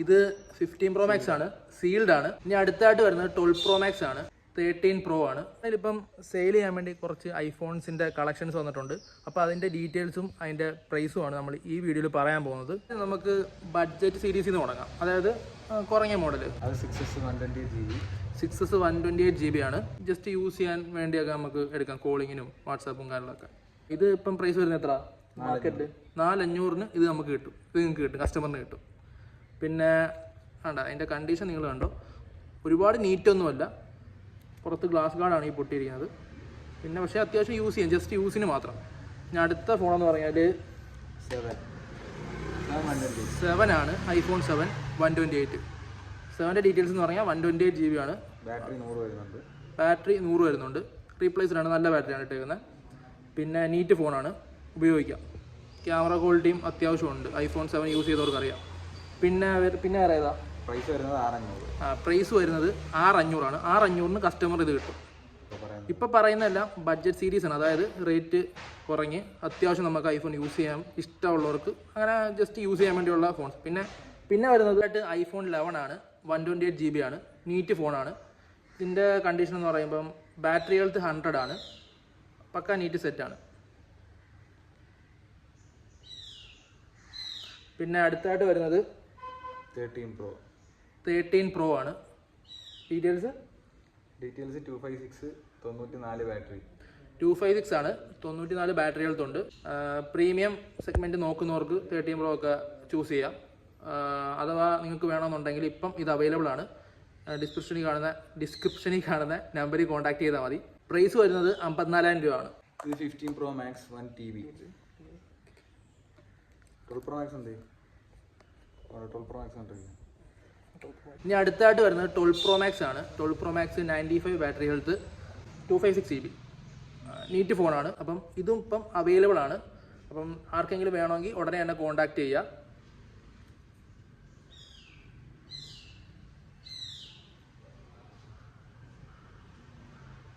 ഇത് 15 Pro Max ആണ്, sealed ആണ്. ഇനി അടുത്തായിട്ട് വരുന്നത് 12 Pro Max ആണ്, 13 Pro ആണ്. അതിലിപ്പം സെയിൽ ചെയ്യാൻ വേണ്ടി കുറച്ച് ഐഫോൺസിൻ്റെ കളക്ഷൻസ് വന്നിട്ടുണ്ട്. അപ്പോൾ അതിൻ്റെ ഡീറ്റെയിൽസും അതിൻ്റെ പ്രൈസുമാണ് നമ്മൾ ഈ വീഡിയോയിൽ പറയാൻ പോകുന്നത്. നമുക്ക് ബഡ്ജറ്റ് സീരീസിൽ നിന്ന് തുടങ്ങാം. അതായത് കുറഞ്ഞ മോഡൽ 6S 128 GB ആണ്. ജസ്റ്റ് യൂസ് ചെയ്യാൻ വേണ്ടിയൊക്കെ നമുക്ക് എടുക്കാം, കോളിങ്ങിനും വാട്സാപ്പും കാര്യങ്ങളൊക്കെ. ഇത് ഇപ്പം പ്രൈസ് വരുന്നത് എത്ര? മാർക്കറ്റിൽ 4,500 ഇത് നമുക്ക് കിട്ടും. ഇത് നിങ്ങൾക്ക് കിട്ടും, കസ്റ്റമറിന് കിട്ടും. പിന്നെ വേണ്ട, അതിൻ്റെ കണ്ടീഷൻ നിങ്ങൾ കണ്ടോ, ഒരുപാട് നീറ്റൊന്നുമല്ല. പുറത്ത് ഗ്ലാസ് ഗാർഡാണ് ഈ പൊട്ടിയിരിക്കുന്നത്. പിന്നെ പക്ഷേ അത്യാവശ്യം യൂസ് ചെയ്യാം, ജസ്റ്റ് യൂസിന് മാത്രം. ഇനി അടുത്ത ഫോണെന്ന് പറഞ്ഞാൽ 7 ആണ്, ഐഫോൺ 7 128. 7ൻ്റെ ഡീറ്റെയിൽസ് എന്ന് പറഞ്ഞാൽ 128 GB ആണ്. ബാറ്ററി 100 വരുന്നുണ്ട്. റീപ്ലേസ്ഡ് ആണ്, നല്ല ബാറ്ററിയാണ് ഇട്ടേക്കുന്നത്. പിന്നെ നീറ്റ് ഫോണാണ്, ഉപയോഗിക്കാം. ക്യാമറ ക്വാളിറ്റിയും അത്യാവശ്യമുണ്ട്, ഐഫോൺ 7 യൂസ് ചെയ്തവർക്ക് അറിയാം. പിന്നെ വേറെ ഏതാ പ്രൈസ് വരുന്നത് 6,500. പ്രൈസ് വരുന്നത് 6,500 ആണ്. 6,500 കസ്റ്റമർ ഇത് കിട്ടും. ഇപ്പോൾ പറയുന്നതെല്ലാം ബഡ്ജറ്റ് സീരീസാണ്, അതായത് റേറ്റ് കുറഞ്ഞ് അത്യാവശ്യം നമുക്ക് ഐഫോൺ യൂസ് ചെയ്യാൻ ഇഷ്ടമുള്ളവർക്ക് അങ്ങനെ ജസ്റ്റ് യൂസ് ചെയ്യാൻ വേണ്ടിയുള്ള ഫോൺസ്. പിന്നെ വരുന്നതായിട്ട് ഐഫോൺ 11 ആണ്, 128 GB ആണ്, നീറ്റ് ഫോണാണ്. ഇതിൻ്റെ കണ്ടീഷൻ എന്ന് പറയുമ്പം ബാറ്ററി ഹെൽത്ത് 100 ആണ്, പക്ക നീറ്റ് സെറ്റാണ്. പിന്നെ അടുത്തായിട്ട് വരുന്നത് 13 Pro ആണ്. ഡീറ്റെയിൽസ് 256 94 ബാറ്ററി 256 ആണ്, 94 ബാറ്ററി ഹെൽത്ത് ഉണ്ട്. പ്രീമിയം സെഗ്മെൻറ്റ് നോക്കുന്നവർക്ക് 13 Pro ഒക്കെ ചൂസ് ചെയ്യാം. അഥവാ നിങ്ങൾക്ക് വേണമെന്നുണ്ടെങ്കിൽ ഇപ്പം ഇത് അവൈലബിൾ ആണ്. ഡിസ്ക്രിപ്ഷനിൽ കാണുന്ന നമ്പറിൽ കോൺടാക്ട് ചെയ്താൽ മതി. പ്രൈസ് വരുന്നത് 54,000 രൂപ ആണ്. ഇത് 15 Pro Max 1 TB. 12 Pro Max ഉണ്ട്. 12 Pro Max ഉണ്ട്. ഇനി അടുത്തായിട്ട് വരുന്നത് 12 Pro Max ആണ്. 12 Pro Max 95 battery health, 256 GB neat ഫോണാണ്. അപ്പം ഇതും ഇപ്പം അവൈലബിൾ ആണ്. അപ്പം ആർക്കെങ്കിലും വേണമെങ്കിൽ ഉടനെ തന്നെ കോൺടാക്ട് ചെയ്യുക.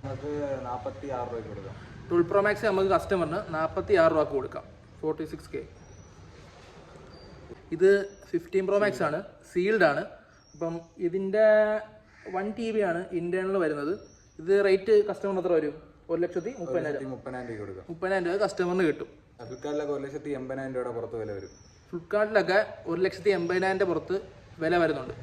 നമുക്ക് 46 രൂപയ്ക്ക് കൊടുക്കാം. 12 Pro Max നമുക്ക് കസ്റ്റമറിന് 46 രൂപക്ക് കൊടുക്കാം, 46K. ഇത് 15 Pro Max ആണ്, സീൽഡ് ആണ്. അപ്പം ഇതിൻ്റെ 1 TB ആണ് ഇൻറ്റേർണൽ വരുന്നത്. ഇത് റേറ്റ് കസ്റ്റമറിന് എത്ര വരും? 1,30,000 കൊടുക്കാം. 30,000 രൂപ കസ്റ്റമറിന് കിട്ടും. ഫ്ലിപ്കാർട്ടിലൊക്കെ 1,80,000 രൂപയുടെ പുറത്ത് വില വരും. ഫ്ലിപ്കാർട്ടിലൊക്കെ 1,80,000 പുറത്ത് വില വരുന്നുണ്ട്.